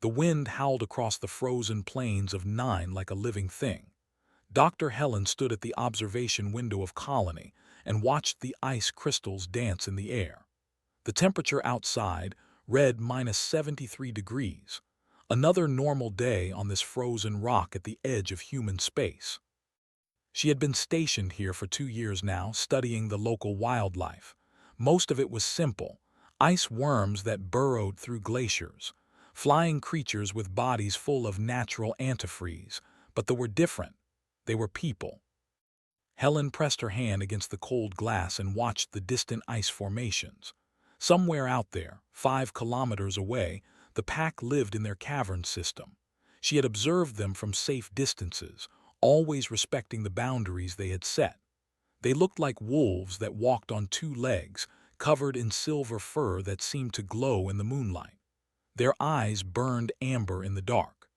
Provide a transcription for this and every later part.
The wind howled across the frozen plains of Nine like a living thing. Dr. Helen stood at the observation window of Colony and watched the ice crystals dance in the air. The temperature outside read -73 degrees, another normal day on this frozen rock at the edge of human space. She had been stationed here for 2 years now, studying the local wildlife. Most of it was simple: ice worms that burrowed through glaciers, flying creatures with bodies full of natural antifreeze, but they were different. They were people. Helen pressed her hand against the cold glass and watched the distant ice formations. Somewhere out there, 5 kilometers away, the pack lived in their cavern system. She had observed them from safe distances, always respecting the boundaries they had set. They looked like wolves that walked on 2 legs, covered in silver fur that seemed to glow in the moonlight. Their eyes burned amber in the dark.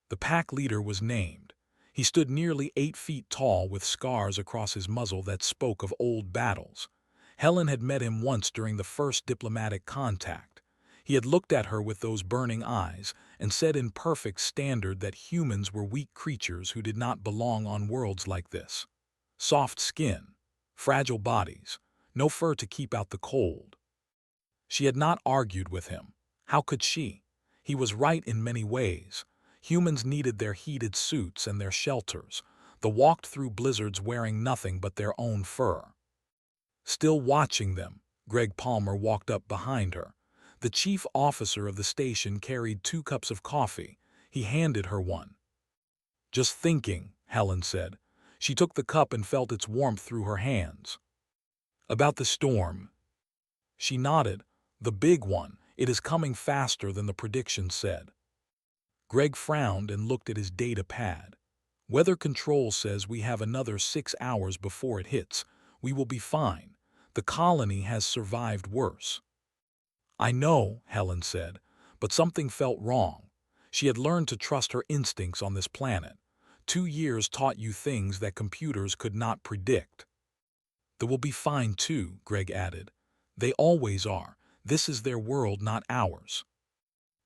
The pack leader was named. He stood nearly 8 feet tall with scars across his muzzle that spoke of old battles. Helen had met him once during the first diplomatic contact. He had looked at her with those burning eyes and said in perfect standard that humans were weak creatures who did not belong on worlds like this. Soft skin, fragile bodies, no fur to keep out the cold. She had not argued with him. How could she? He was right in many ways. Humans needed their heated suits and their shelters. They walked through blizzards wearing nothing but their own fur. Still watching them, Greg Palmer walked up behind her. The chief officer of the station carried 2 cups of coffee. He handed her one. "Just thinking," Helen said. She took the cup and felt its warmth through her hands. "About the storm." She nodded. "The big one. It is coming faster than the predictions said." Greg frowned and looked at his data pad. "Weather control says we have another 6 hours before it hits. We will be fine. The colony has survived worse." "I know," Helen said, but something felt wrong. She had learned to trust her instincts on this planet. 2 years taught you things that computers could not predict. "They will be fine too," Greg added. "They always are. This is their world, not ours."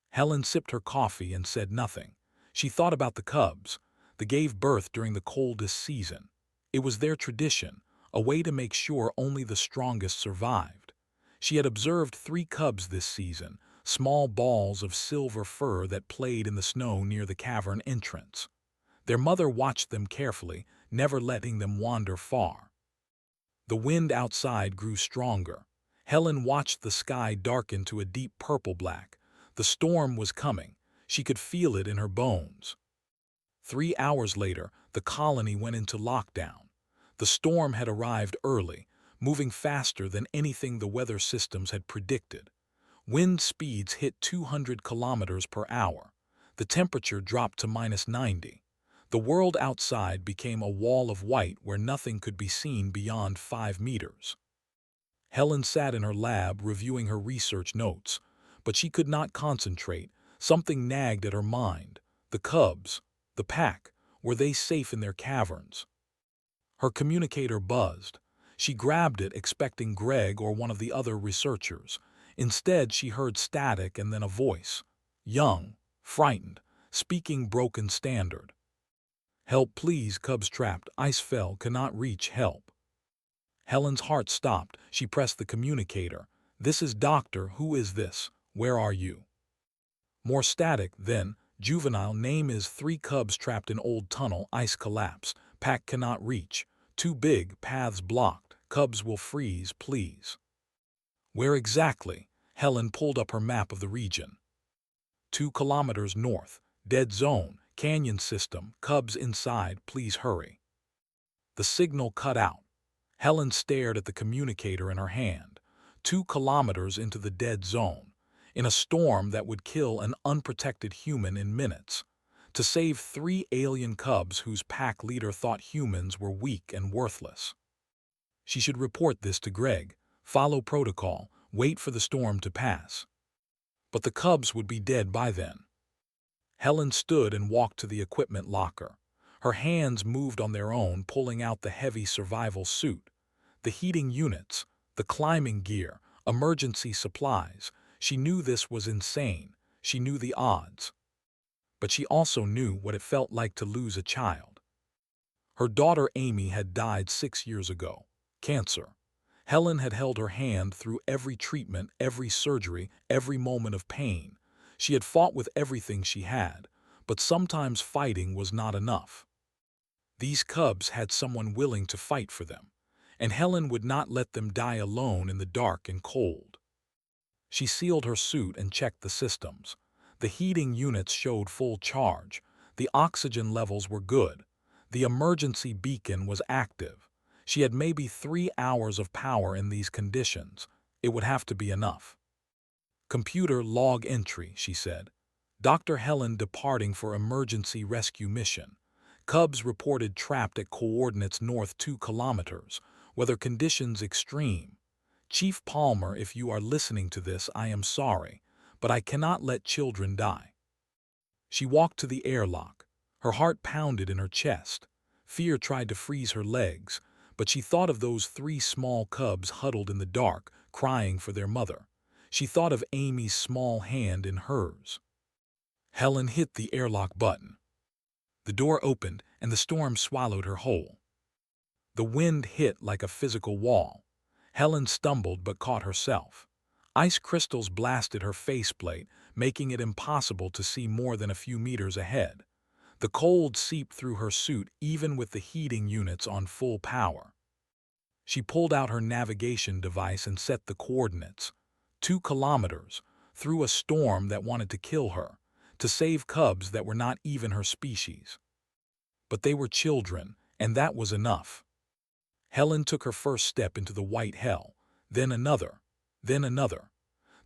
Helen sipped her coffee and said nothing. She thought about the cubs. They gave birth during the coldest season. It was their tradition, a way to make sure only the strongest survived. She had observed 3 cubs this season, small balls of silver fur that played in the snow near the cavern entrance. Their mother watched them carefully, never letting them wander far. The wind outside grew stronger. Helen watched the sky darken to a deep purple-black. The storm was coming. She could feel it in her bones. 3 hours later, the colony went into lockdown. The storm had arrived early, moving faster than anything the weather systems had predicted. Wind speeds hit 200 kilometers per hour. The temperature dropped to -90. The world outside became a wall of white where nothing could be seen beyond 5 meters. Helen sat in her lab reviewing her research notes, but she could not concentrate. Something nagged at her mind. The cubs, the pack, were they safe in their caverns? Her communicator buzzed. She grabbed it, expecting Greg or one of the other researchers. Instead, she heard static and then a voice. Young, frightened, speaking broken standard. "Help please, cubs trapped, ice fell, cannot reach, help." Helen's heart stopped. She pressed the communicator. "This is Doctor, who is this? Where are you?" More static, then, juvenile, name is 3 cubs trapped in old tunnel, ice collapse, pack cannot reach, too big, paths blocked, cubs will freeze, please. "Where exactly?" Helen pulled up her map of the region. 2 kilometers north, dead zone, canyon system, cubs inside, please hurry. The signal cut out. Helen stared at the communicator in her hand. 2 kilometers into the dead zone, in a storm that would kill an unprotected human in minutes. To save 3 alien cubs whose pack leader thought humans were weak and worthless. She should report this to Greg, follow protocol, wait for the storm to pass. But the cubs would be dead by then. Helen stood and walked to the equipment locker. Her hands moved on their own, pulling out the heavy survival suit, the heating units, the climbing gear, emergency supplies. She knew this was insane. She knew the odds, but she also knew what it felt like to lose a child. Her daughter Amy had died 6 years ago. Cancer. Helen had held her hand through every treatment, every surgery, every moment of pain. She had fought with everything she had, but sometimes fighting was not enough. These cubs had someone willing to fight for them, and Helen would not let them die alone in the dark and cold. She sealed her suit and checked the systems. The heating units showed full charge. The oxygen levels were good. The emergency beacon was active. She had maybe 3 hours of power in these conditions. It would have to be enough. Computer log entry, she said. Dr. Helen departing for emergency rescue mission. Cubs reported trapped at coordinates north 2 kilometers. Weather conditions extreme. Chief Palmer, if you are listening to this, I am sorry, but I cannot let children die. She walked to the airlock. Her heart pounded in her chest. Fear tried to freeze her legs, but she thought of those 3 small cubs huddled in the dark, crying for their mother. She thought of Amy's small hand in hers. Helen hit the airlock button. The door opened, and the storm swallowed her whole. The wind hit like a physical wall. Helen stumbled but caught herself. Ice crystals blasted her faceplate, making it impossible to see more than a few meters ahead. The cold seeped through her suit even with the heating units on full power. She pulled out her navigation device and set the coordinates. 2 kilometers, through a storm that wanted to kill her, to save cubs that were not even her species. But they were children, and that was enough. Helen took her first step into the white hell, then another, then another.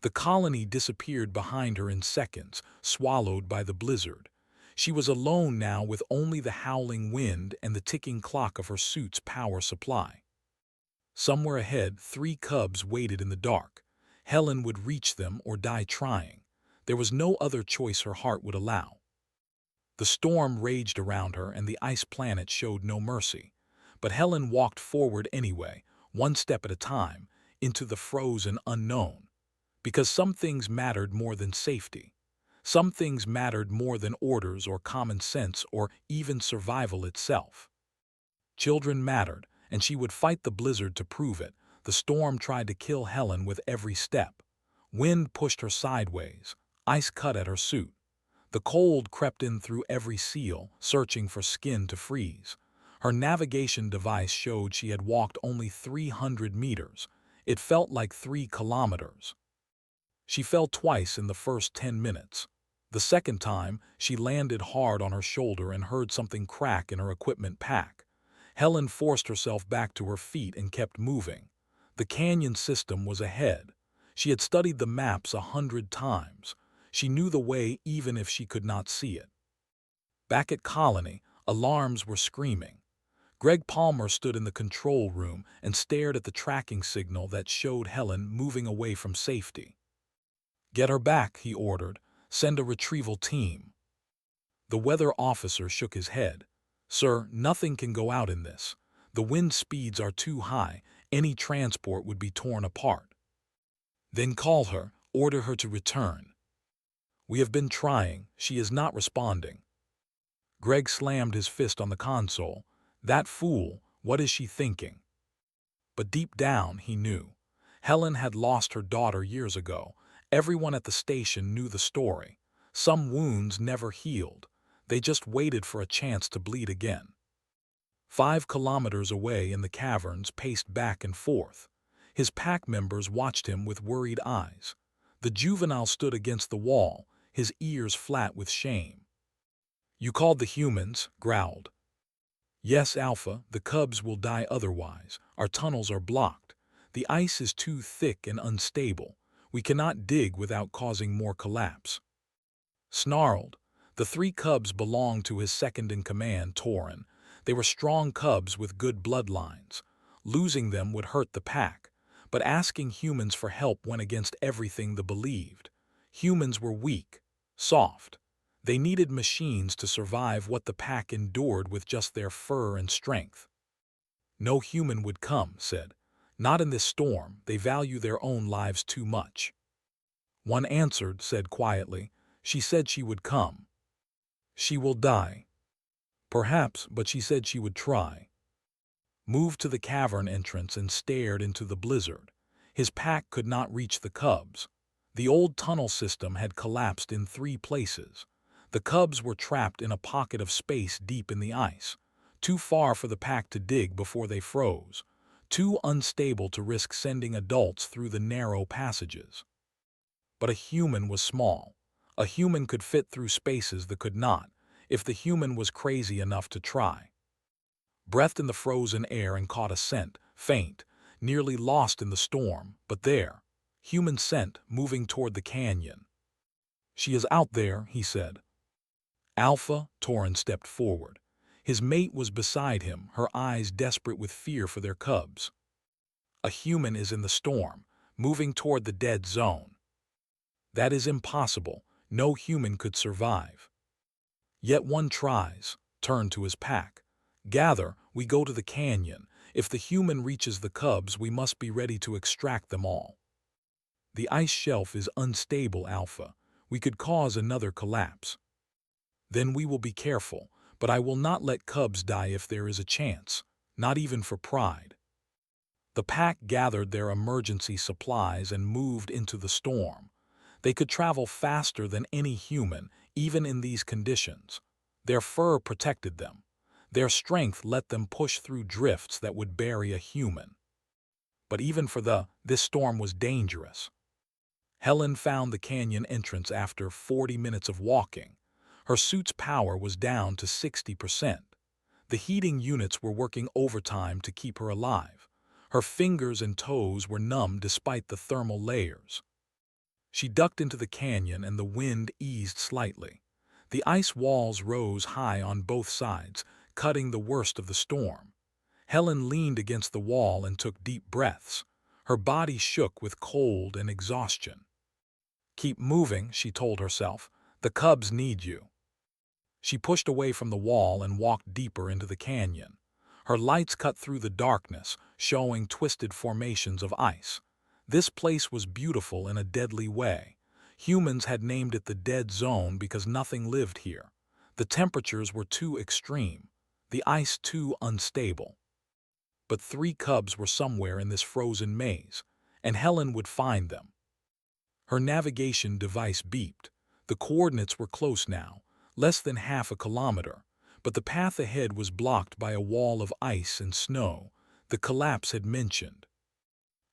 The colony disappeared behind her in seconds, swallowed by the blizzard. She was alone now with only the howling wind and the ticking clock of her suit's power supply. Somewhere ahead, 3 cubs waited in the dark. Helen would reach them or die trying. There was no other choice her heart would allow. The storm raged around her and the ice planet showed no mercy. But Helen walked forward anyway, 1 step at a time, into the frozen unknown. Because some things mattered more than safety. Some things mattered more than orders or common sense or even survival itself. Children mattered, and she would fight the blizzard to prove it. The storm tried to kill Helen with every step. Wind pushed her sideways. Ice cut at her suit. The cold crept in through every seal, searching for skin to freeze. Her navigation device showed she had walked only 300 meters. It felt like 3 kilometers. She fell twice in the first 10 minutes. The second time, she landed hard on her shoulder and heard something crack in her equipment pack. Helen forced herself back to her feet and kept moving. The canyon system was ahead. She had studied the maps 100 times. She knew the way even if she could not see it. Back at Colony, alarms were screaming. Greg Palmer stood in the control room and stared at the tracking signal that showed Helen moving away from safety. "Get her back," he ordered. "Send a retrieval team." The weather officer shook his head. "Sir, nothing can go out in this. The wind speeds are too high. Any transport would be torn apart." "Then call her, order her to return." "We have been trying. She is not responding." Greg slammed his fist on the console. That fool, what is she thinking? But deep down, he knew. Helen had lost her daughter years ago. Everyone at the station knew the story. Some wounds never healed. They just waited for a chance to bleed again. 5 kilometers away in the caverns paced back and forth. His pack members watched him with worried eyes. The juvenile stood against the wall, his ears flat with shame. "You called the humans," growled. "Yes, Alpha, the cubs will die otherwise. Our tunnels are blocked. The ice is too thick and unstable. We cannot dig without causing more collapse." Snarled. The 3 cubs belonged to his second-in-command, Torin. They were strong cubs with good bloodlines. Losing them would hurt the pack, but asking humans for help went against everything they believed. Humans were weak, soft. They needed machines to survive what the pack endured with just their fur and strength. "No human would come," said. "Not in this storm. They value their own lives too much." One answered, said quietly, She said she would come. She will die. Perhaps, but she said she would try. Moved to the cavern entrance and stared into the blizzard. His pack could not reach the cubs. The old tunnel system had collapsed in 3 places. The cubs were trapped in a pocket of space deep in the ice, too far for the pack to dig before they froze, too unstable to risk sending adults through the narrow passages. But a human was small. A human could fit through spaces that could not, if the human was crazy enough to try. Breathed in the frozen air and caught a scent, faint, nearly lost in the storm, but there. Human scent, moving toward the canyon. She is out there, he said. Alpha, Torin stepped forward. His mate was beside him, her eyes desperate with fear for their cubs. A human is in the storm, moving toward the dead zone. That is impossible. No human could survive. Yet one tries, turned to his pack. Gather, we go to the canyon. If the human reaches the cubs, we must be ready to extract them all. The ice shelf is unstable, Alpha. We could cause another collapse. Then we will be careful, but I will not let cubs die if there is a chance, not even for pride. The pack gathered their emergency supplies and moved into the storm. They could travel faster than any human, even in these conditions. Their fur protected them. Their strength let them push through drifts that would bury a human. But even for this storm was dangerous. Helen found the canyon entrance after 40 minutes of walking. Her suit's power was down to 60%. The heating units were working overtime to keep her alive. Her fingers and toes were numb despite the thermal layers. She ducked into the canyon and the wind eased slightly. The ice walls rose high on both sides, cutting the worst of the storm. Helen leaned against the wall and took deep breaths. Her body shook with cold and exhaustion. Keep moving, she told herself. The cubs need you. She pushed away from the wall and walked deeper into the canyon. Her lights cut through the darkness, showing twisted formations of ice. This place was beautiful in a deadly way. Humans had named it the Dead Zone because nothing lived here. The temperatures were too extreme, the ice too unstable. But 3 cubs were somewhere in this frozen maze, and Helen would find them. Her navigation device beeped. The coordinates were close now, less than half a kilometer, but the path ahead was blocked by a wall of ice and snow the collapse had mentioned.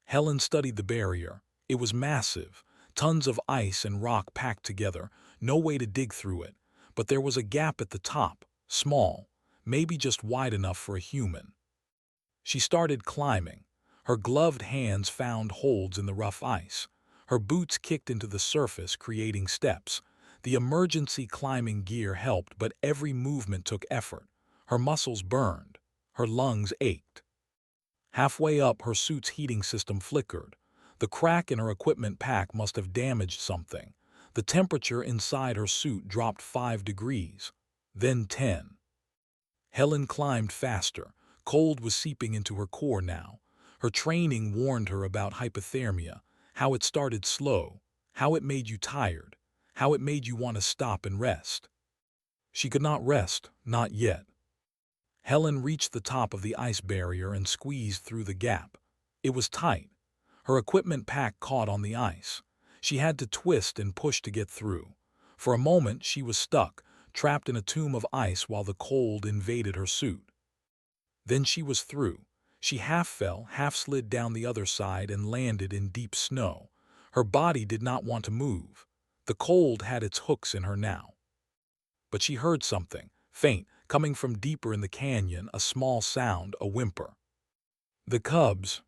Helen studied the barrier. It was massive, tons of ice and rock packed together, no way to dig through it, but there was a gap at the top, small, maybe just wide enough for a human. She started climbing. Her gloved hands found holds in the rough ice. Her boots kicked into the surface, creating steps. The emergency climbing gear helped, but every movement took effort. Her muscles burned. Her lungs ached. Halfway up, her suit's heating system flickered. The crack in her equipment pack must have damaged something. The temperature inside her suit dropped 5 degrees, then 10. Helen climbed faster. Cold was seeping into her core now. Her training warned her about hypothermia, how it started slow, how it made you tired, how it made you want to stop and rest. She could not rest, not yet. Helen reached the top of the ice barrier and squeezed through the gap. It was tight. Her equipment pack caught on the ice. She had to twist and push to get through. For a moment she was stuck, trapped in a tomb of ice while the cold invaded her suit. Then she was through. She half fell, half slid down the other side and landed in deep snow. Her body did not want to move. The cold had its hooks in her now. But she heard something, faint, coming from deeper in the canyon, a small sound, a whimper. The cubs.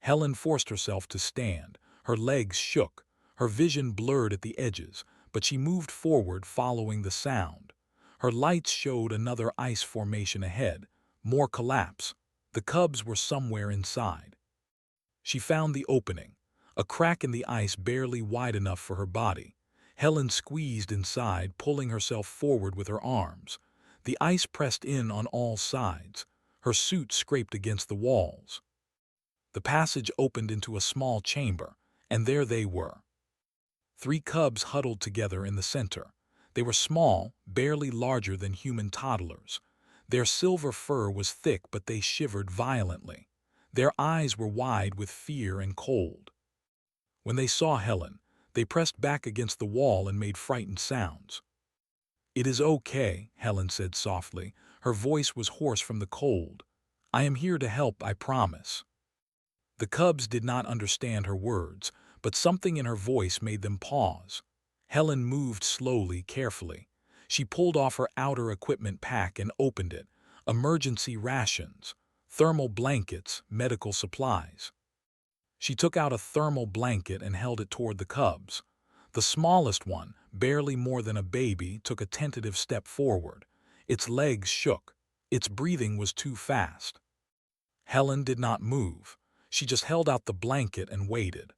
Helen forced herself to stand. Her legs shook. Her vision blurred at the edges, but she moved forward following the sound. Her lights showed another ice formation ahead, more collapse. The cubs were somewhere inside. She found the opening, a crack in the ice barely wide enough for her body. Helen squeezed inside, pulling herself forward with her arms. The ice pressed in on all sides. Her suit scraped against the walls. The passage opened into a small chamber, and there they were. Three cubs huddled together in the center. They were small, barely larger than human toddlers. Their silver fur was thick, but they shivered violently. Their eyes were wide with fear and cold. When they saw Helen, they pressed back against the wall and made frightened sounds. "It is okay," Helen said softly. Her voice was hoarse from the cold. "I am here to help, I promise." The cubs did not understand her words, but something in her voice made them pause. Helen moved slowly, carefully. She pulled off her outer equipment pack and opened it. Emergency rations, thermal blankets, medical supplies. She took out a thermal blanket and held it toward the cubs. The smallest one, barely more than a baby, took a tentative step forward. Its legs shook. Its breathing was too fast. Helen did not move. She just held out the blanket and waited.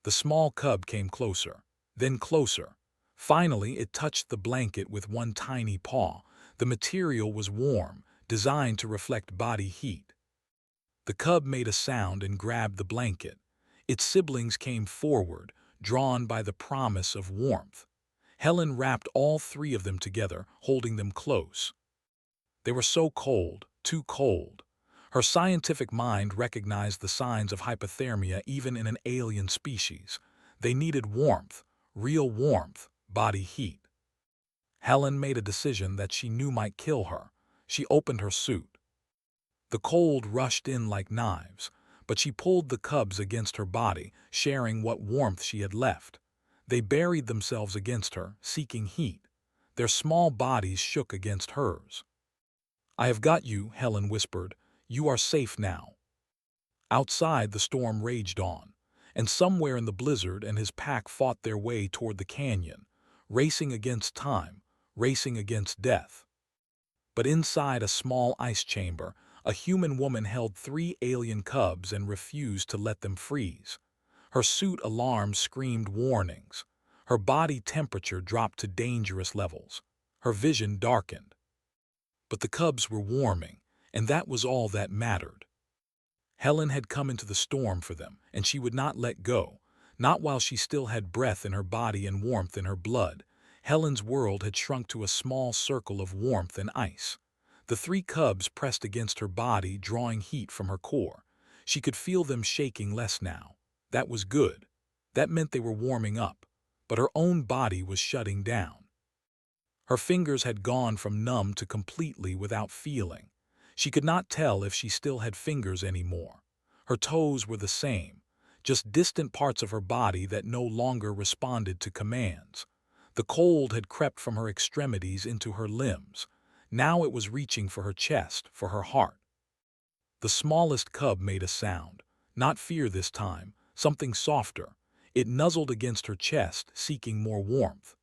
The small cub came closer, then closer. Finally, it touched the blanket with one tiny paw. The material was warm, designed to reflect body heat. The cub made a sound and grabbed the blanket. Its siblings came forward, drawn by the promise of warmth. Helen wrapped all three of them together, holding them close. They were so cold, too cold. Her scientific mind recognized the signs of hypothermia even in an alien species. They needed warmth, real warmth, body heat. Helen made a decision that she knew might kill her. She opened her suit. The cold rushed in like knives, but she pulled the cubs against her body, sharing what warmth she had left. They buried themselves against her, seeking heat. Their small bodies shook against hers. "I have got you," Helen whispered. "You are safe now." Outside, the storm raged on, and somewhere in the blizzard and his pack fought their way toward the canyon, racing against time, racing against death. But inside a small ice chamber, a human woman held three alien cubs and refused to let them freeze. Her suit alarms screamed warnings. Her body temperature dropped to dangerous levels. Her vision darkened. But the cubs were warming, and that was all that mattered. Helen had come into the storm for them, and she would not let go, not while she still had breath in her body and warmth in her blood. Helen's world had shrunk to a small circle of warmth and ice. The three cubs pressed against her body, drawing heat from her core. She could feel them shaking less now. That was good. That meant they were warming up, but her own body was shutting down. Her fingers had gone from numb to completely without feeling. She could not tell if she still had fingers anymore. Her toes were the same, just distant parts of her body that no longer responded to commands. The cold had crept from her extremities into her limbs. Now it was reaching for her chest, for her heart. The smallest cub made a sound, not fear this time, something softer. It nuzzled against her chest, seeking more warmth.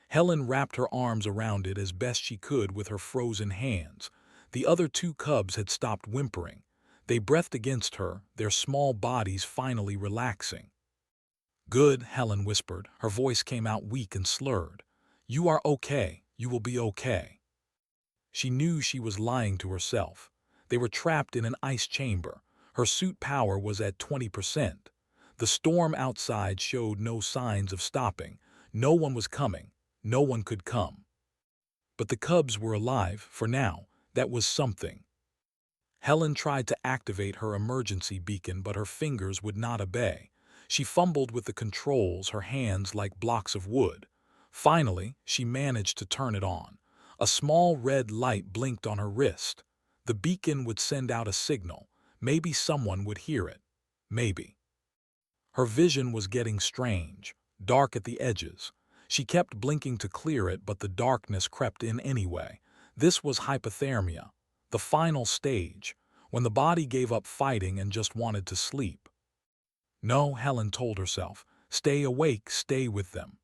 Helen wrapped her arms around it as best she could with her frozen hands. The other two cubs had stopped whimpering. They breathed against her, their small bodies finally relaxing. "Good," Helen whispered. Her voice came out weak and slurred. "You are okay. You will be okay." She knew she was lying to herself. They were trapped in an ice chamber. Her suit power was at 20%. The storm outside showed no signs of stopping. No one was coming. No one could come. But the cubs were alive, for now. That was something. Helen tried to activate her emergency beacon, but her fingers would not obey. She fumbled with the controls, her hands like blocks of wood. Finally, she managed to turn it on. A small red light blinked on her wrist. The beacon would send out a signal. Maybe someone would hear it. Maybe. Her vision was getting strange, dark at the edges. She kept blinking to clear it, but the darkness crept in anyway. This was hypothermia, the final stage, when the body gave up fighting and just wanted to sleep. No, Helen told herself, stay awake, stay with them.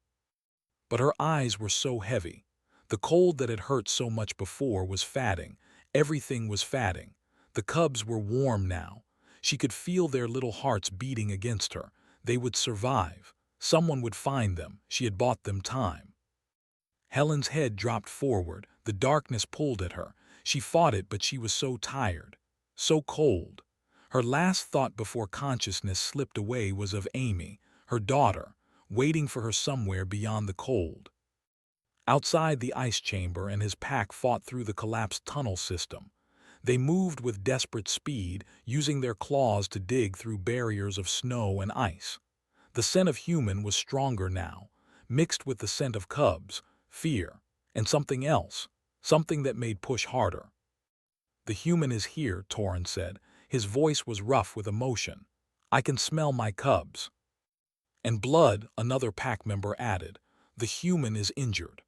But her eyes were so heavy. The cold that had hurt so much before was fading. Everything was fading. The cubs were warm now. She could feel their little hearts beating against her. They would survive. Someone would find them. She had bought them time. Helen's head dropped forward. The darkness pulled at her. She fought it, but she was so tired, so cold. Her last thought before consciousness slipped away was of Amy, her daughter. waiting for her somewhere beyond the cold. Outside the ice chamber and his pack fought through the collapsed tunnel system. They moved with desperate speed, using their claws to dig through barriers of snow and ice. The scent of human was stronger now, mixed with the scent of cubs, fear, and something else, something that made push harder. "The human is here," Torrin said. His voice was rough with emotion. "I can smell my cubs." "And blood," another pack member added. "The human is injured."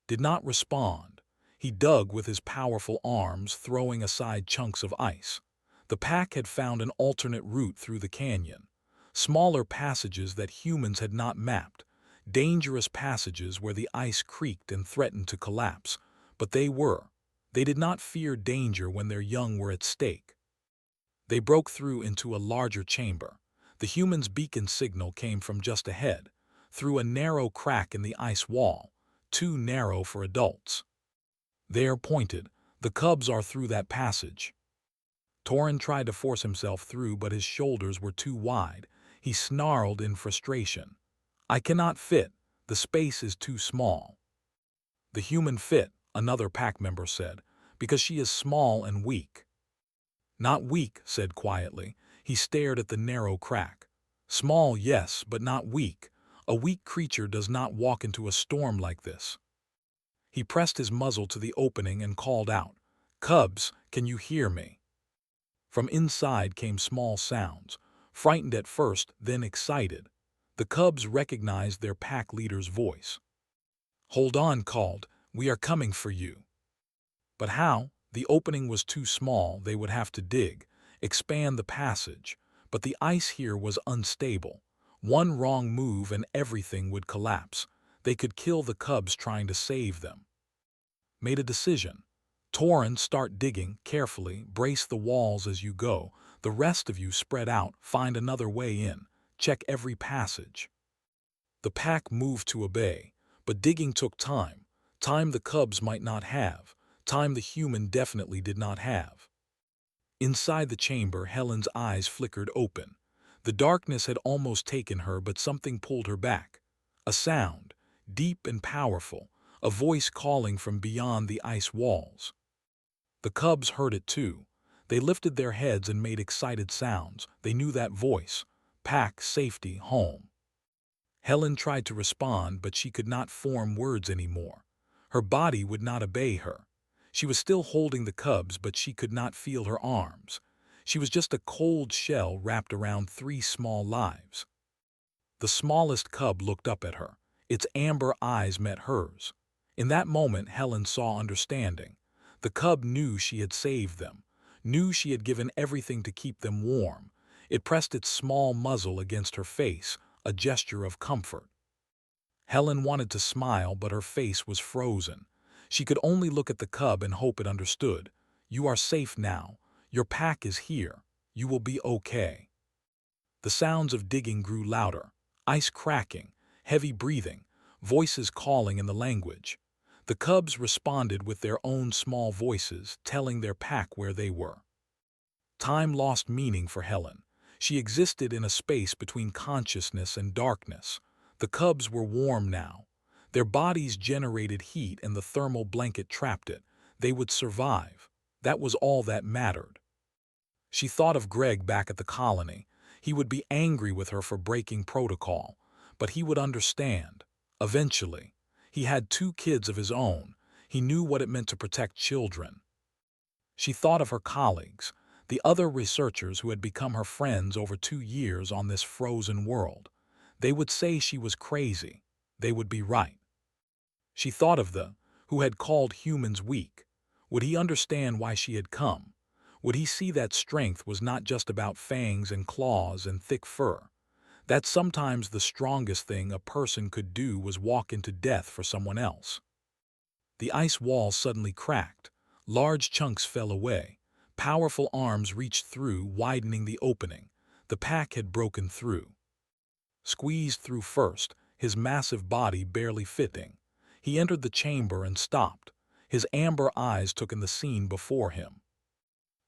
Did not respond. He dug with his powerful arms, throwing aside chunks of ice. The pack had found an alternate route through the canyon. Smaller passages that humans had not mapped. Dangerous passages where the ice creaked and threatened to collapse. But they were. They did not fear danger when their young were at stake. They broke through into a larger chamber. The human's beacon signal came from just ahead, through a narrow crack in the ice wall, too narrow for adults. There pointed, "The cubs are through that passage." Torrin tried to force himself through, but his shoulders were too wide. He snarled in frustration. "I cannot fit. The space is too small." "The human fit," another pack member said, "because she is small and weak." "Not weak," said quietly. He stared at the narrow crack. "Small, yes, but not weak. A weak creature does not walk into a storm like this." He pressed his muzzle to the opening and called out, "Cubs, can you hear me?" From inside came small sounds, frightened at first, then excited. The cubs recognized their pack leader's voice. "Hold on," called, "we are coming for you." But how? The opening was too small. They would have to dig, expand the passage. But the ice here was unstable. One wrong move and everything would collapse. They could kill the cubs trying to save them. Made a decision. "Torrin, start digging, carefully, brace the walls as you go. The rest of you spread out, find another way in. Check every passage." The pack moved to obey, but digging took time. Time the cubs might not have. Time the human definitely did not have. Inside the chamber, Helen's eyes flickered open. The darkness had almost taken her, but something pulled her back. A sound, deep and powerful, a voice calling from beyond the ice walls. The cubs heard it too. They lifted their heads and made excited sounds. They knew that voice. Pack, safety, home. Helen tried to respond, but she could not form words anymore. Her body would not obey her. She was still holding the cubs, but she could not feel her arms. She was just a cold shell wrapped around 3 small lives. The smallest cub looked up at her. Its amber eyes met hers. In that moment, Helen saw understanding. The cub knew she had saved them, knew she had given everything to keep them warm. It pressed its small muzzle against her face, a gesture of comfort. Helen wanted to smile, but her face was frozen. She could only look at the cub and hope it understood. "You are safe now. Your pack is here. You will be okay." The sounds of digging grew louder. Ice cracking, heavy breathing, voices calling in the language. The cubs responded with their own small voices, telling their pack where they were. Time lost meaning for Helen. She existed in a space between consciousness and darkness. The cubs were warm now. Their bodies generated heat and the thermal blanket trapped it. They would survive. That was all that mattered. She thought of Greg back at the colony. He would be angry with her for breaking protocol, but he would understand. Eventually. He had 2 kids of his own. He knew what it meant to protect children. She thought of her colleagues, the other researchers who had become her friends over 2 years on this frozen world. They would say she was crazy. They would be right. She thought of the who had called humans weak. Would he understand why she had come? Would he see that strength was not just about fangs and claws and thick fur? That sometimes the strongest thing a person could do was walk into death for someone else. The ice wall suddenly cracked. Large chunks fell away. Powerful arms reached through, widening the opening. The pack had broken through. Squeezed through first, his massive body barely fitting. He entered the chamber and stopped. His amber eyes took in the scene before him.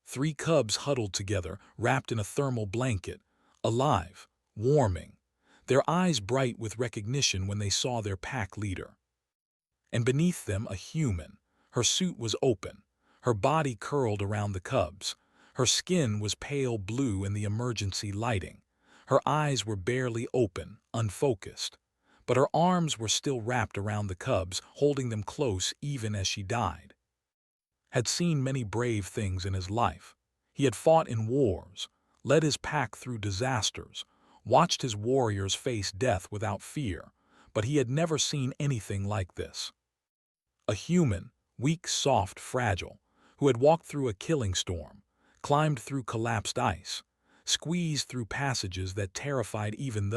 3 cubs huddled together, wrapped in a thermal blanket, alive, warming. their eyes bright with recognition when they saw their pack leader. And beneath them a human. Her suit was open, her body curled around the cubs. Her skin was pale blue in the emergency lighting. Her eyes were barely open, unfocused. But her arms were still wrapped around the cubs, holding them close even as she died. Had seen many brave things in his life. He had fought in wars, led his pack through disasters, watched his warriors face death without fear, but he had never seen anything like this. A human, weak, soft, fragile, who had walked through a killing storm, climbed through collapsed ice, squeezed through passages that terrified even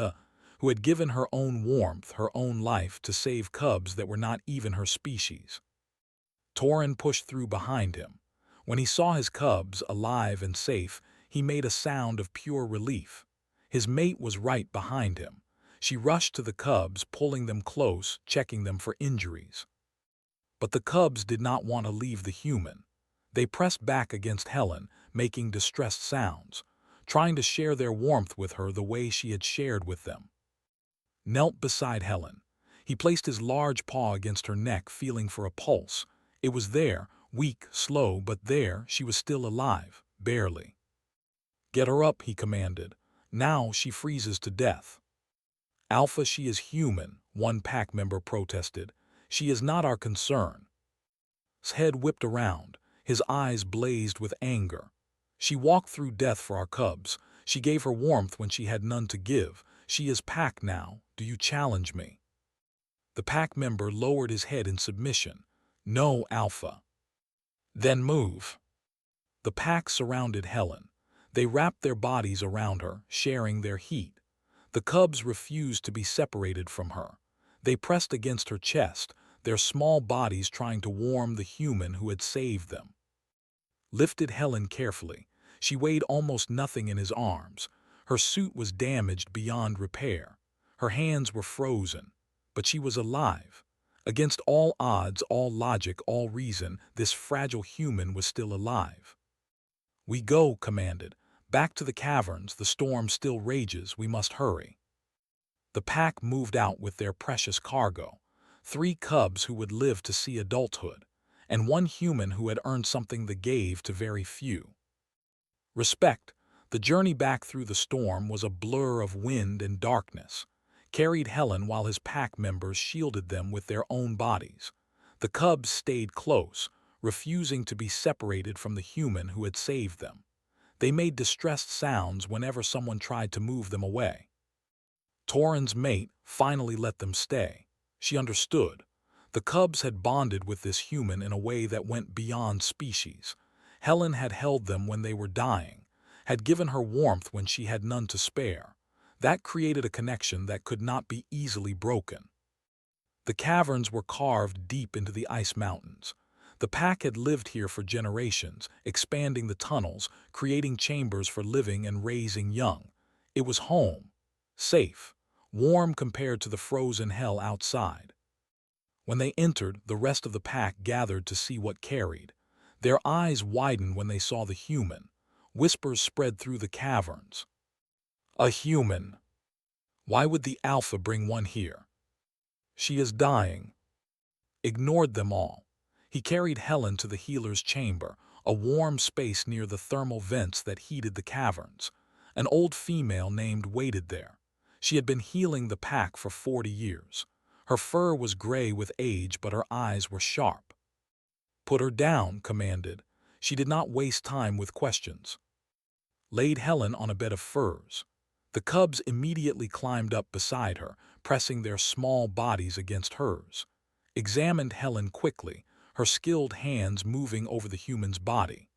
who had given her own warmth, her own life to save cubs that were not even her species. Torin pushed through behind him. When he saw his cubs, alive and safe, he made a sound of pure relief. His mate was right behind him. She rushed to the cubs, pulling them close, checking them for injuries. But the cubs did not want to leave the human. They pressed back against Helen, making distressed sounds, trying to share their warmth with her the way she had shared with them. Knelt beside Helen. He placed his large paw against her neck, feeling for a pulse. It was there, weak, slow, but there, she was still alive, barely. "Get her up," he commanded. "Now she freezes to death." "Alpha, she is human," one pack member protested. "She is not our concern." His head whipped around. His eyes blazed with anger. "She walked through death for our cubs. She gave her warmth when she had none to give. She is pack now. Do you challenge me?" The pack member lowered his head in submission. "No, Alpha." "Then move." The pack surrounded Helen. They wrapped their bodies around her, sharing their heat. The cubs refused to be separated from her. They pressed against her chest, their small bodies trying to warm the human who had saved them. Lifted Helen carefully. She weighed almost nothing in his arms. Her suit was damaged beyond repair. Her hands were frozen. But she was alive. Against all odds, all logic, all reason, this fragile human was still alive. "We go," commanded. "Back to the caverns. The storm still rages. We must hurry." The pack moved out with their precious cargo. 3 cubs who would live to see adulthood, and 1 human who had earned something they gave to very few. Respect. The journey back through the storm was a blur of wind and darkness. Carried Helen while his pack members shielded them with their own bodies. The cubs stayed close, refusing to be separated from the human who had saved them. They made distressed sounds whenever someone tried to move them away. Torin's mate finally let them stay. She understood. The cubs had bonded with this human in a way that went beyond species. Helen had held them when they were dying, had given her warmth when she had none to spare. That created a connection that could not be easily broken. The caverns were carved deep into the ice mountains. The pack had lived here for generations, expanding the tunnels, creating chambers for living and raising young. It was home, safe, warm compared to the frozen hell outside. When they entered, the rest of the pack gathered to see what carried. Their eyes widened when they saw the human. Whispers spread through the caverns. "A human. Why would the Alpha bring one here? She is dying." Ignored them all. He carried Helen to the healer's chamber, a warm space near the thermal vents that heated the caverns. An old female named waited there. She had been healing the pack for 40 years. Her fur was gray with age, but her eyes were sharp. "Put her down," commanded. She did not waste time with questions. Laid Helen on a bed of furs. The cubs immediately climbed up beside her, pressing their small bodies against hers. Examined Helen quickly, her skilled hands moving over the human's body.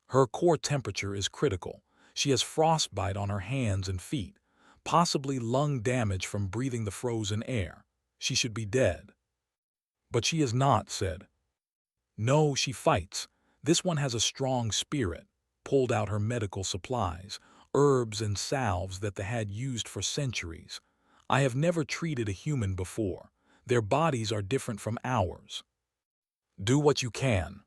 "Her core temperature is critical. She has frostbite on her hands and feet, possibly lung damage from breathing the frozen air. She should be dead." "But she is not," said. "No, she fights. This one has a strong spirit." Pulled out her medical supplies, herbs and salves that they had used for centuries. "I have never treated a human before. Their bodies are different from ours." "Do what you can."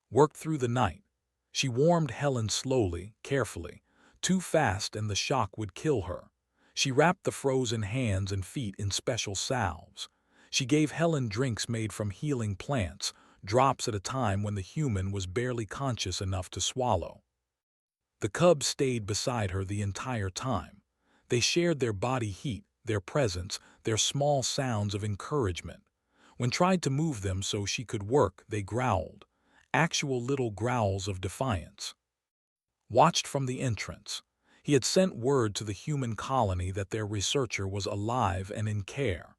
Worked through the night. She warmed Helen slowly, carefully. Too fast and the shock would kill her. She wrapped the frozen hands and feet in special salves. She gave Helen drinks made from healing plants, drops at a time when the human was barely conscious enough to swallow. The cubs stayed beside her the entire time. They shared their body heat, their presence, their small sounds of encouragement. When tried to move them so she could work, they growled. Actual little growls of defiance. Watched from the entrance. He had sent word to the human colony that their researcher was alive and in care.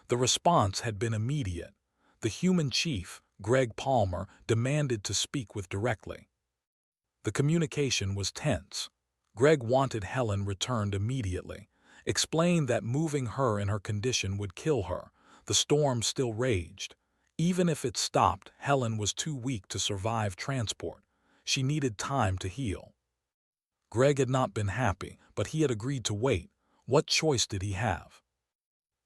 The response had been immediate. The human chief, Greg Palmer, demanded to speak with directly. The communication was tense. Greg wanted Helen returned immediately, explained that moving her in her condition would kill her. The storm still raged. Even if it stopped, Helen was too weak to survive transport. She needed time to heal. Greg had not been happy, but he had agreed to wait. What choice did he have?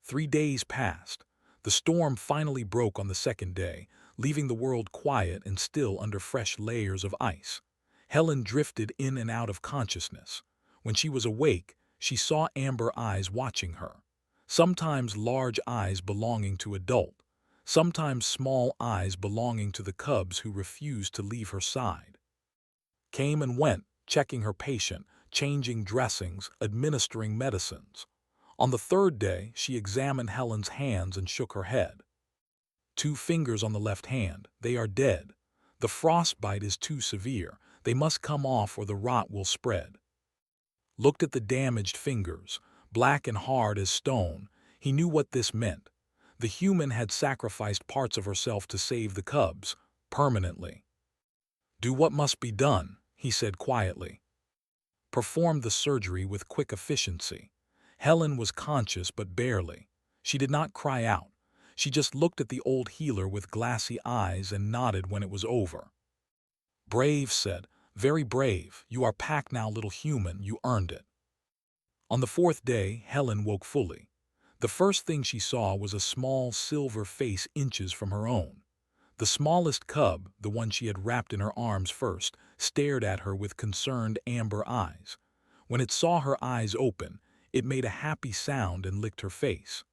3 days passed. The storm finally broke on the second day, leaving the world quiet and still under fresh layers of ice. Helen drifted in and out of consciousness. When she was awake, she saw amber eyes watching her. Sometimes large eyes belonging to adult, sometimes small eyes belonging to the cubs who refused to leave her side. Came and went, checking her patient, changing dressings, administering medicines. On the third day, she examined Helen's hands and shook her head. 2 fingers on the left hand, they are dead. The frostbite is too severe, they must come off or the rot will spread. Looked at the damaged fingers, black and hard as stone. He knew what this meant. The human had sacrificed parts of herself to save the cubs, permanently. Do what must be done, he said quietly. Performed the surgery with quick efficiency. Helen was conscious but barely. She did not cry out. She just looked at the old healer with glassy eyes and nodded when it was over. Brave, said, very brave. You are packed now, little human, you earned it. On the 4th day, Helen woke fully. The first thing she saw was a small silver face inches from her own. The smallest cub, the one she had wrapped in her arms first, stared at her with concerned amber eyes. When it saw her eyes open, it made a happy sound and licked her face.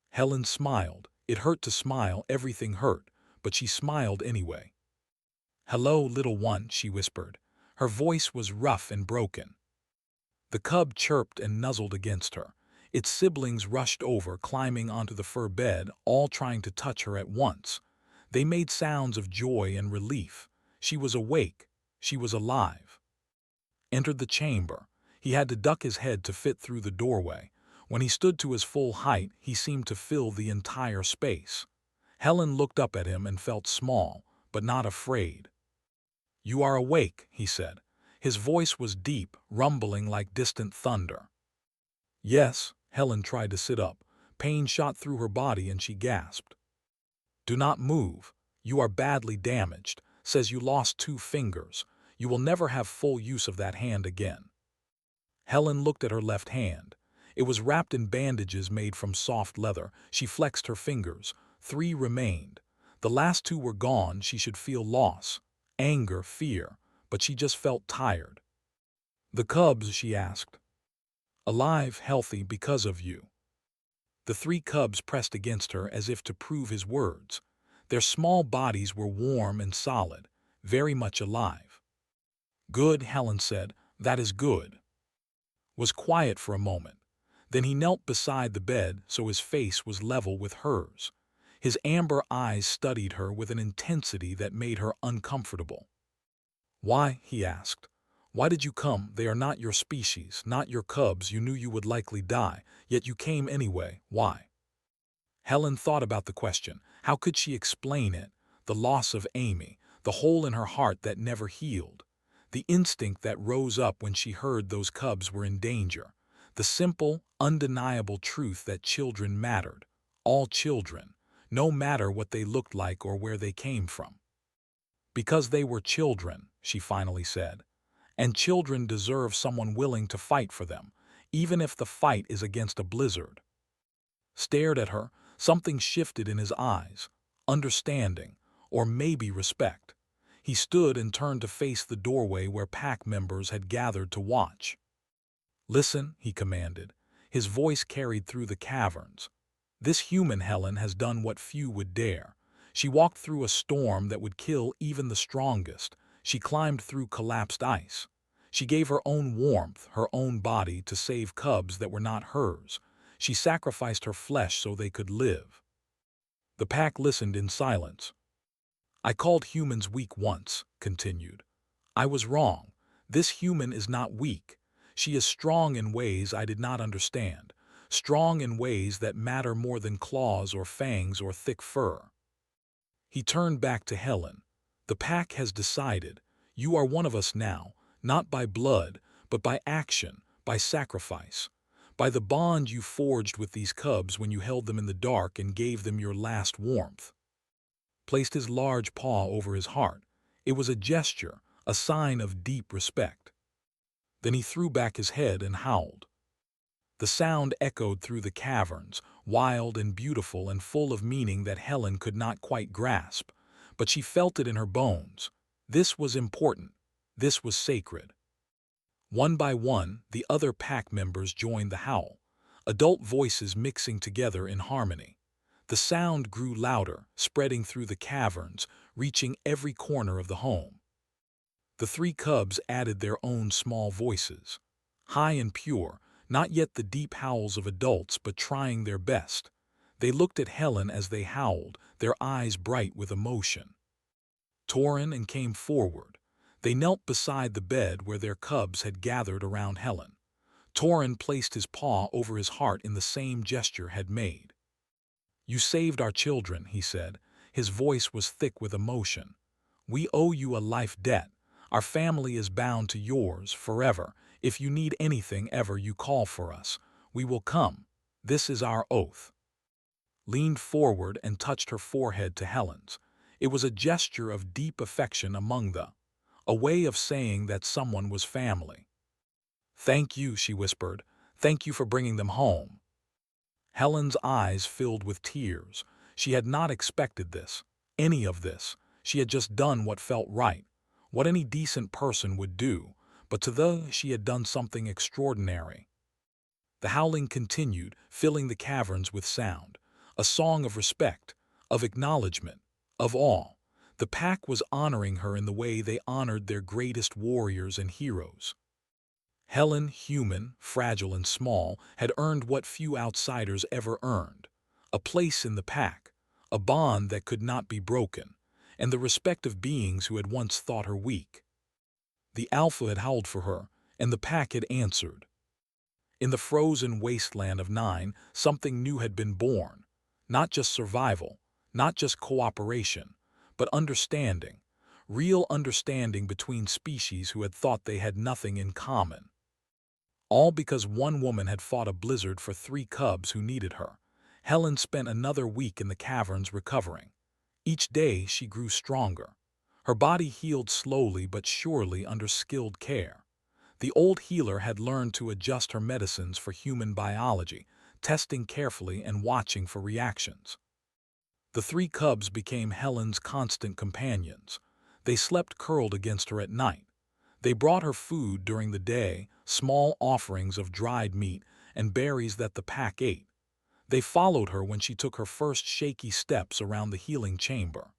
Helen smiled. It hurt to smile, everything hurt, but she smiled anyway. Hello, little one, she whispered. Her voice was rough and broken. The cub chirped and nuzzled against her. Its siblings rushed over, climbing onto the fur bed, all trying to touch her at once. They made sounds of joy and relief. She was awake. She was alive. Entered the chamber. He had to duck his head to fit through the doorway. When he stood to his full height, he seemed to fill the entire space. Helen looked up at him and felt small, but not afraid. You are awake, he said. His voice was deep, rumbling like distant thunder. Yes, Helen tried to sit up. Pain shot through her body and she gasped. Do not move. You are badly damaged. Says you lost 2 fingers. You will never have full use of that hand again. Helen looked at her left hand. It was wrapped in bandages made from soft leather. She flexed her fingers. 3 remained. The last 2 were gone. She should feel loss, anger, fear, but she just felt tired. The cubs, she asked. Alive, healthy, because of you. The 3 cubs pressed against her as if to prove his words. Their small bodies were warm and solid, very much alive. Good, Helen said. That is good. Was quiet for a moment. Then he knelt beside the bed so his face was level with hers. His amber eyes studied her with an intensity that made her uncomfortable. Why? He asked. Why did you come? They are not your species, not your cubs. You knew you would likely die, yet you came anyway. Why? Helen thought about the question. How could she explain it? The loss of Amy, the hole in her heart that never healed, the instinct that rose up when she heard those cubs were in danger, the simple, undeniable truth that children mattered, all children, no matter what they looked like or where they came from. Because they were children, she finally said, and children deserve someone willing to fight for them, even if the fight is against a blizzard. Stared at her, something shifted in his eyes, understanding, or maybe respect. He stood and turned to face the doorway where pack members had gathered to watch. Listen, he commanded. His voice carried through the caverns. "This human Helen has done what few would dare. She walked through a storm that would kill even the strongest. She climbed through collapsed ice. She gave her own warmth, her own body, to save cubs that were not hers. She sacrificed her flesh so they could live." The pack listened in silence. "I called humans weak once," continued. "I was wrong. This human is not weak. She is strong in ways I did not understand, strong in ways that matter more than claws or fangs or thick fur." He turned back to Helen. "The pack has decided. You are one of us now, not by blood, but by action, by sacrifice, by the bond you forged with these cubs when you held them in the dark and gave them your last warmth." Placed his large paw over his heart. It was a gesture, a sign of deep respect. Then he threw back his head and howled. The sound echoed through the caverns, wild and beautiful and full of meaning that Helen could not quite grasp, but she felt it in her bones. This was important. This was sacred. One by one, the other pack members joined the howl, adult voices mixing together in harmony. The sound grew louder, spreading through the caverns, reaching every corner of the home. The three cubs added their own small voices, high and pure, not yet the deep howls of adults, but trying their best. They looked at Helen as they howled, their eyes bright with emotion. Torin and came forward. They knelt beside the bed where their cubs had gathered around Helen. Torin placed his paw over his heart in the same gesture had made. "You saved our children," he said. His voice was thick with emotion. "We owe you a life debt. Our family is bound to yours forever. If you need anything ever, you call for us. We will come. This is our oath." Leaned forward and touched her forehead to Helen's. It was a gesture of deep affection among them, a way of saying that someone was family. "Thank you," she whispered. "Thank you for bringing them home." Helen's eyes filled with tears. She had not expected this, any of this. She had just done what felt right, what any decent person would do, but to them she had done something extraordinary. The howling continued, filling the caverns with sound, a song of respect, of acknowledgement, of awe. The pack was honoring her in the way they honored their greatest warriors and heroes. Helen, human, fragile and small, had earned what few outsiders ever earned, a place in the pack, a bond that could not be broken, and the respect of beings who had once thought her weak. The Alpha had howled for her, and the pack had answered. In the frozen wasteland of 9, something new had been born, not just survival, not just cooperation, but understanding, real understanding between species who had thought they had nothing in common. All because one woman had fought a blizzard for 3 cubs who needed her. Helen spent another week in the caverns recovering. Each day she grew stronger. Her body healed slowly but surely under skilled care. The old healer had learned to adjust her medicines for human biology, testing carefully and watching for reactions. The 3 cubs became Helen's constant companions. They slept curled against her at night. They brought her food during the day, small offerings of dried meat and berries that the pack ate. They followed her when she took her first shaky steps around the healing chamber.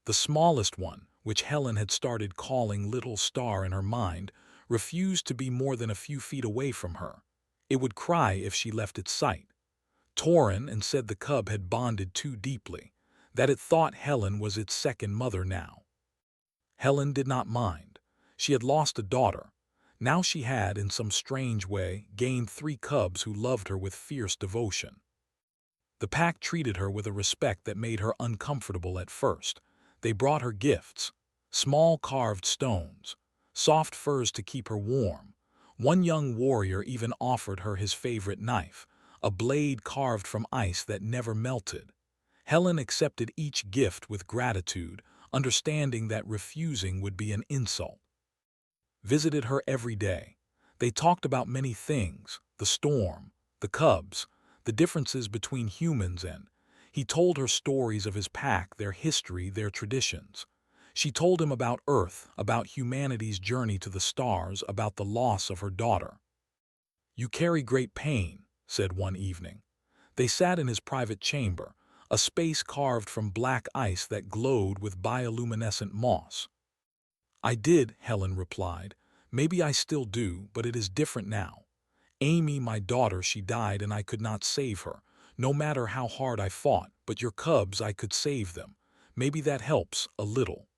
The smallest one, which Helen had started calling Little Star in her mind, refused to be more than a few feet away from her. It would cry if she left its sight. Torin and said the cub had bonded too deeply, that it thought Helen was its second mother now. Helen did not mind. She had lost a daughter. Now she had, in some strange way, gained 3 cubs who loved her with fierce devotion. The pack treated her with a respect that made her uncomfortable at first. They brought her gifts, small carved stones, soft furs to keep her warm. One young warrior even offered her his favorite knife, a blade carved from ice that never melted. Helen accepted each gift with gratitude, understanding that refusing would be an insult. Visited her every day. They talked about many things, the storm, the cubs, the differences between humans and. He told her stories of his pack, their history, their traditions. She told him about Earth, about humanity's journey to the stars, about the loss of her daughter. "You carry great pain," said one evening. They sat in his private chamber, a space carved from black ice that glowed with bioluminescent moss. "I did," Helen replied. "Maybe I still do, but it is different now. Amy, my daughter, she died and I could not save her, no matter how hard I fought, but your cubs, I could save them. Maybe that helps, a little.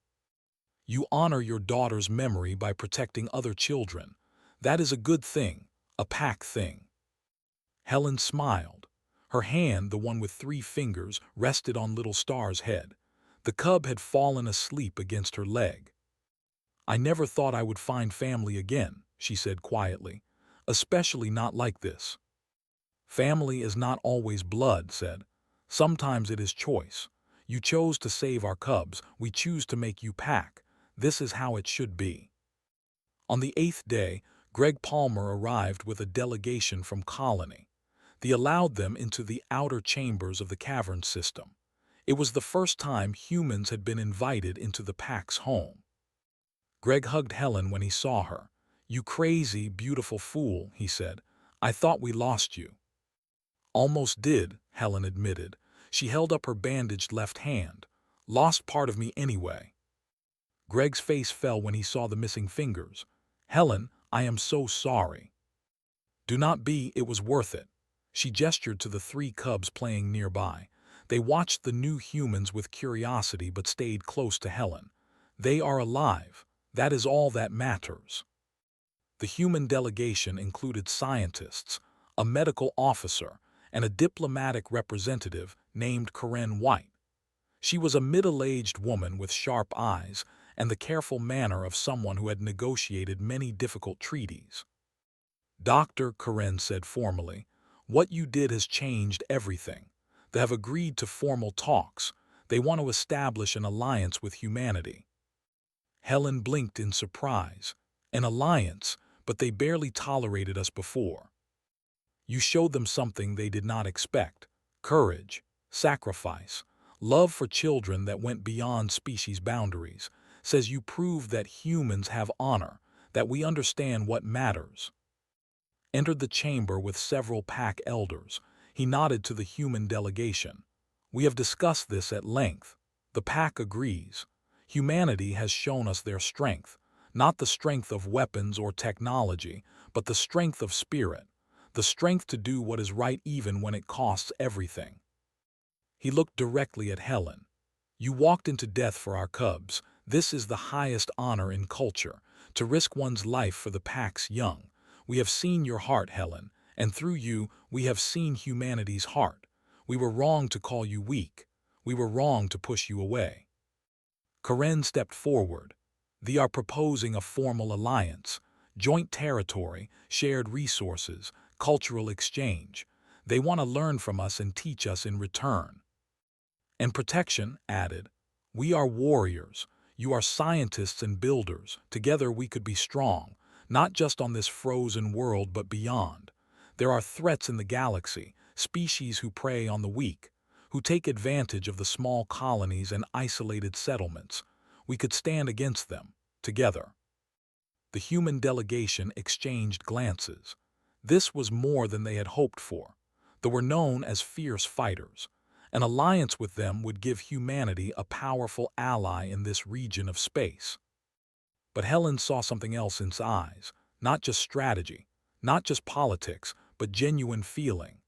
You honor your daughter's memory by protecting other children. That is a good thing, a pack thing." Helen smiled. Her hand, the one with 3 fingers, rested on little Star's head. The cub had fallen asleep against her leg. "I never thought I would find family again," she said quietly. "Especially not like this." "Family is not always blood," said. "Sometimes it is choice. You chose to save our cubs, we choose to make you pack. This is how it should be." On the 8th day, Greg Palmer arrived with a delegation from Colony. They allowed them into the outer chambers of the cavern system. It was the first time humans had been invited into the pack's home. Greg hugged Helen when he saw her. "You crazy, beautiful fool," he said. "I thought we lost you." "Almost did," Helen admitted. She held up her bandaged left hand. "Lost part of me anyway." Greg's face fell when he saw the missing fingers. "Helen, I am so sorry." "Do not be, it was worth it." She gestured to the 3 cubs playing nearby. They watched the new humans with curiosity but stayed close to Helen. "They are alive. That is all that matters." The human delegation included scientists, a medical officer, and a diplomatic representative named Corinne White. She was a middle-aged woman with sharp eyes and the careful manner of someone who had negotiated many difficult treaties. "Dr. Corinne said formally, what you did has changed everything. They have agreed to formal talks. They want to establish an alliance with humanity." Helen blinked in surprise. "An alliance, but they barely tolerated us before." "You showed them something they did not expect. Courage, sacrifice, love for children that went beyond species boundaries. Says you proved that humans have honor, that we understand what matters." Entered the chamber with several pack elders. He nodded to the human delegation. "We have discussed this at length. The pack agrees. Humanity has shown us their strength, not the strength of weapons or technology, but the strength of spirit, the strength to do what is right even when it costs everything." He looked directly at Helen. "You walked into death for our cubs. This is the highest honor in culture, to risk one's life for the pack's young. We have seen your heart, Helen, and through you, we have seen humanity's heart. We were wrong to call you weak. We were wrong to push you away." Corinne stepped forward. "They are proposing a formal alliance, joint territory, shared resources, cultural exchange. They want to learn from us and teach us in return." "And protection," added. "We are warriors. You are scientists and builders. Together we could be strong, not just on this frozen world but beyond. There are threats in the galaxy, species who prey on the weak, who take advantage of the small colonies and isolated settlements. We could stand against them, together." The human delegation exchanged glances. This was more than they had hoped for. They were known as fierce fighters. An alliance with them would give humanity a powerful ally in this region of space. But Helen saw something else in his eyes, not just strategy, not just politics, but genuine feeling.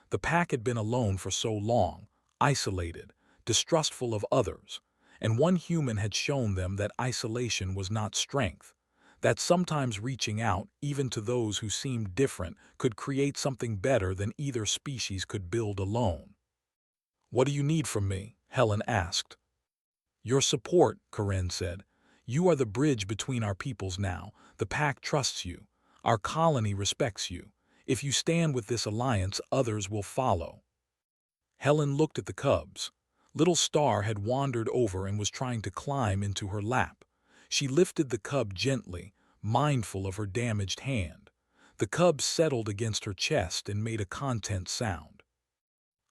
The pack had been alone for so long, isolated, distrustful of others, and one human had shown them that isolation was not strength, that sometimes reaching out, even to those who seemed different, could create something better than either species could build alone. "What do you need from me?" Helen asked. "Your support," Corinne said. "You are the bridge between our peoples now. The pack trusts you. Our colony respects you. If you stand with this alliance, others will follow." Helen looked at the cubs. Little Star had wandered over and was trying to climb into her lap. She lifted the cub gently, mindful of her damaged hand. The cub settled against her chest and made a content sound.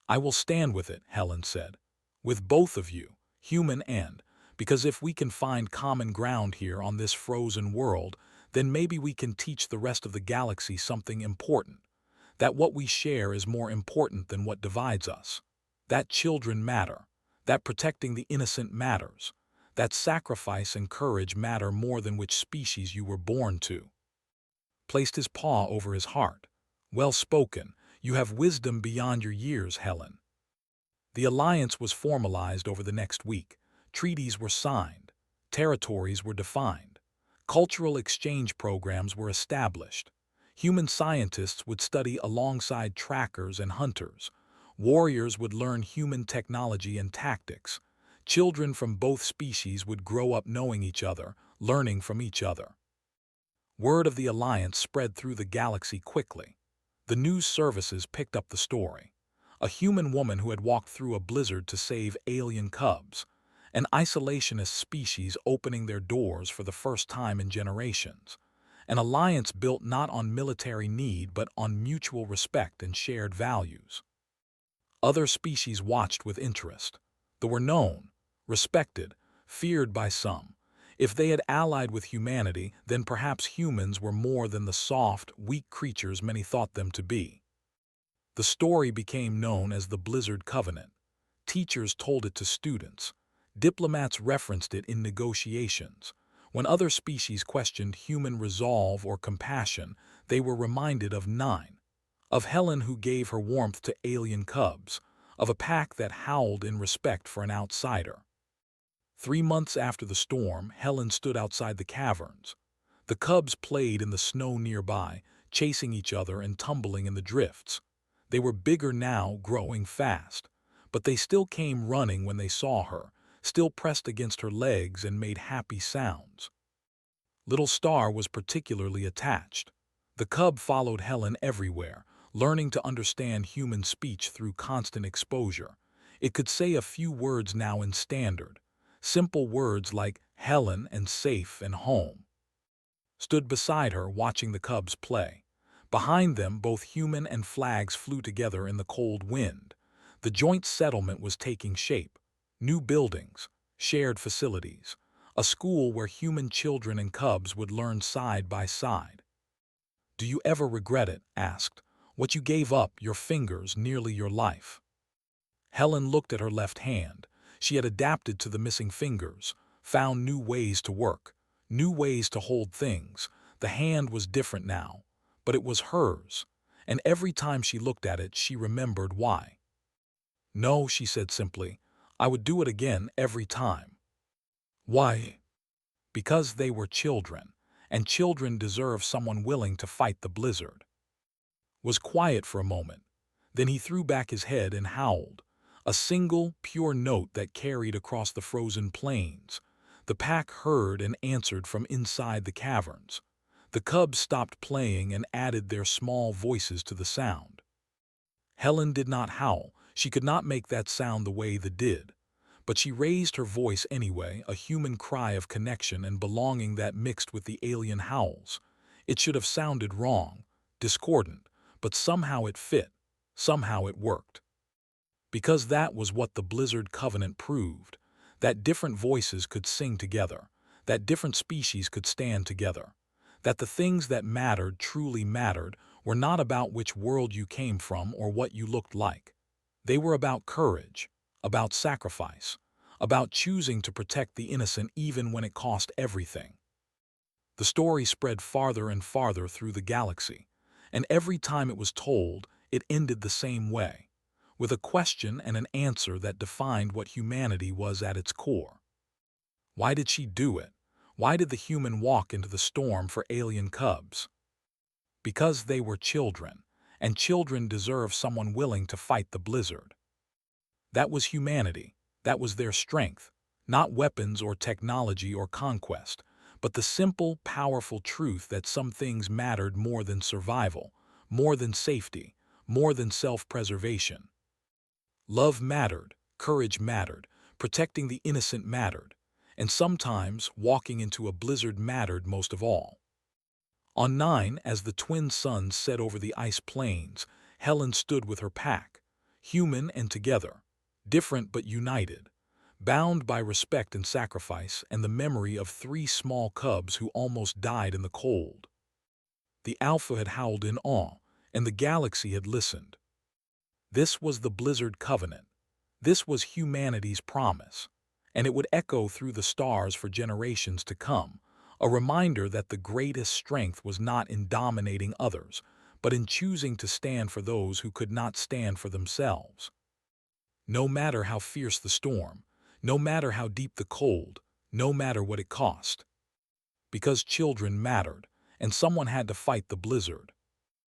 "I will stand with it," Helen said. "With both of you, human and, because if we can find common ground here on this frozen world, then maybe we can teach the rest of the galaxy something important. That what we share is more important than what divides us. That children matter. That protecting the innocent matters. That sacrifice and courage matter more than which species you were born to. Placed his paw over his heart. Well spoken. You have wisdom beyond your years, Helen. The alliance was formalized over the next week. Treaties were signed. Territories were defined. Cultural exchange programs were established. Human scientists would study alongside trackers and hunters. Warriors would learn human technology and tactics. Children from both species would grow up knowing each other, learning from each other. Word of the alliance spread through the galaxy quickly. The news services picked up the story. A human woman who had walked through a blizzard to save alien cubs. An isolationist species opening their doors for the first time in generations. An alliance built not on military need but on mutual respect and shared values. Other species watched with interest. They were known, respected, feared by some. If they had allied with humanity, then perhaps humans were more than the soft, weak creatures many thought them to be. The story became known as the Blizzard Covenant. Teachers told it to students. Diplomats referenced it in negotiations. When other species questioned human resolve or compassion, they were reminded of Nine, of Helen who gave her warmth to alien cubs, of a pack that howled in respect for an outsider. 3 months after the storm, Helen stood outside the caverns. The cubs played in the snow nearby, chasing each other and tumbling in the drifts. They were bigger now, growing fast, but they still came running when they saw her, still pressed against her legs and made happy sounds. Little Star was particularly attached. The cub followed Helen everywhere, learning to understand human speech through constant exposure. It could say a few words now in standard, simple words like Helen and safe and home. Stood beside her, watching the cubs play. Behind them, both human and flags flew together in the cold wind. The joint settlement was taking shape. New buildings, shared facilities, a school where human children and cubs would learn side by side. "Do you ever regret it?" asked. "What you gave up, your fingers, nearly your life?" Helen looked at her left hand. She had adapted to the missing fingers, found new ways to work, new ways to hold things. The hand was different now, but it was hers, and every time she looked at it, she remembered why. "No," she said simply, "I would do it again every time." Why? Because they were children, and children deserve someone willing to fight the blizzard. Was quiet for a moment. Then he threw back his head and howled, a single, pure note that carried across the frozen plains. The pack heard and answered from inside the caverns. The cubs stopped playing and added their small voices to the sound. Helen did not howl. She could not make that sound the way they did. But she raised her voice anyway, a human cry of connection and belonging that mixed with the alien howls. It should have sounded wrong, discordant, but somehow it fit, somehow it worked. Because that was what the Blizzard Covenant proved, that different voices could sing together, that different species could stand together, that the things that mattered truly mattered were not about which world you came from or what you looked like. They were about courage, about sacrifice, about choosing to protect the innocent even when it cost everything. The story spread farther and farther through the galaxy, and every time it was told, it ended the same way, with a question and an answer that defined what humanity was at its core. Why did she do it? Why did the human walk into the storm for alien cubs? Because they were children, and children deserve someone willing to fight the blizzard. That was humanity. That was their strength, not weapons or technology or conquest, but the simple, powerful truth that some things mattered more than survival, more than safety, more than self-preservation. Love mattered, courage mattered, protecting the innocent mattered, and sometimes walking into a blizzard mattered most of all. On 9, as the twin suns set over the ice plains, Helen stood with her pack, human and together, different but united. bound by respect and sacrifice and the memory of 3 small cubs who almost died in the cold. The Alpha had howled in awe, and the galaxy had listened. This was the Blizzard Covenant. This was humanity's promise, and it would echo through the stars for generations to come, a reminder that the greatest strength was not in dominating others, but in choosing to stand for those who could not stand for themselves. No matter how fierce the storm, no matter how deep the cold, no matter what it cost. Because children mattered, and someone had to fight the blizzard.